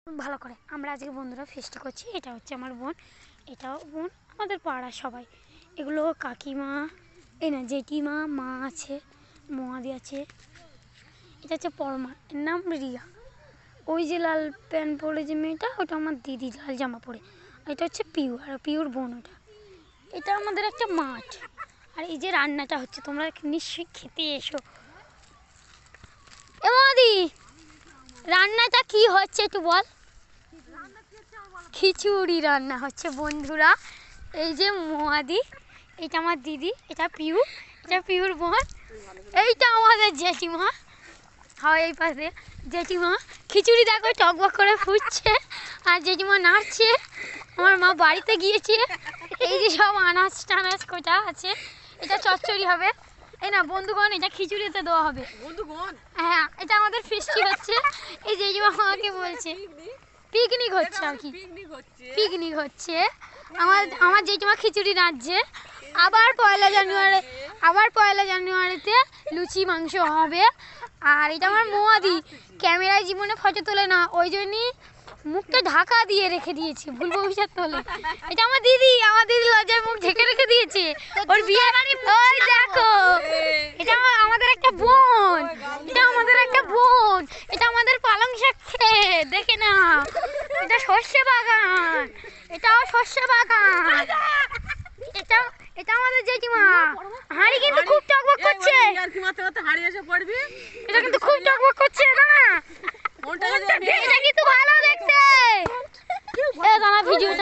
ভালো করে আমরা আজকে বন্ধুরা ফেস্ট করছি। এটা হচ্ছে আমার বোন, এটাও বোন, আমাদের পাড়ার সবাই। এগুলো কাকিমা, এই না জেঠিমা, মা আছে, মোয়াদি আছে। এটা হচ্ছে পরমা, এর নাম রিয়া। ওই যে লাল প্যান্ট পরে যে মেয়েটা, ওটা আমার দিদি, লাল জামা পরে। এটা হচ্ছে পিউ, আর পিউর বোন ওটা। এটা আমাদের একটা মাঠ। আর এই যে রান্নাটা হচ্ছে, তোমরা নিশ্চয়ই খেতে এসো। এ মোয়াদি, রান্নাটা কি হচ্ছে একটু বল। খিচুড়ি রান্না হচ্ছে বন্ধুরা। এই যে মোয়াদি, এটা আমার দিদি, এটা পিউ, এটা পিউর বোন, এইটা আমাদের জেঠিমা। হয় এই পাশে জেঠিমা। খিচুড়ি দেখো টকবক করে ফুটছে, আর জেঠিমা নাড়ছে। আমার মা বাড়িতে গিয়েছে। এই যে সব আনাজ টানাজ কোটা আছে। এটা চচ্চড়ি হবে, এই না বন্ধুগণ, এটা খিচুড়িতে দেওয়া হবে। হ্যাঁ, এটা আমাদের ফিস্টি হচ্ছে। এই জেঠিমা আমাকে বলছে পিকনিক হচ্ছে, আর কি পিকনিক হচ্ছে। আমার জেঠিমা খিচুড়ি রাঁধছে। আবার পয়লা জানুয়ারিতে লুচি মাংস হবে। আর এটা আমার মোয়াদি, ক্যামেরায় জীবনে ফটো তোলে না, ওই জন্যই মুখটা ঢাকা দিয়ে রেখে দিয়েছি, ভুল ভবিষ্যৎ তোলে। এটা আমার দিদি লজ্জায় মুখ ঢেকে রেখে দিয়েছে। ওর বিয়ে বাড়ি, ওই দেখো, এটা আমাদের একটা বোন, এটা আমাদের একটা বোন, এটা আমাদের পালং শাক খেয়ে দেখে না। এটা সর্ষে বাগান, এটাও সর্ষে বাগান। এটা আমাদের জেঠিমা। হাঁড়ি কিন্তু খুব টকবক করছে, এটা কিন্তু খুব টকবক করছে না, এটা কিন্তু ভালো দেখতে। ভিডিওটা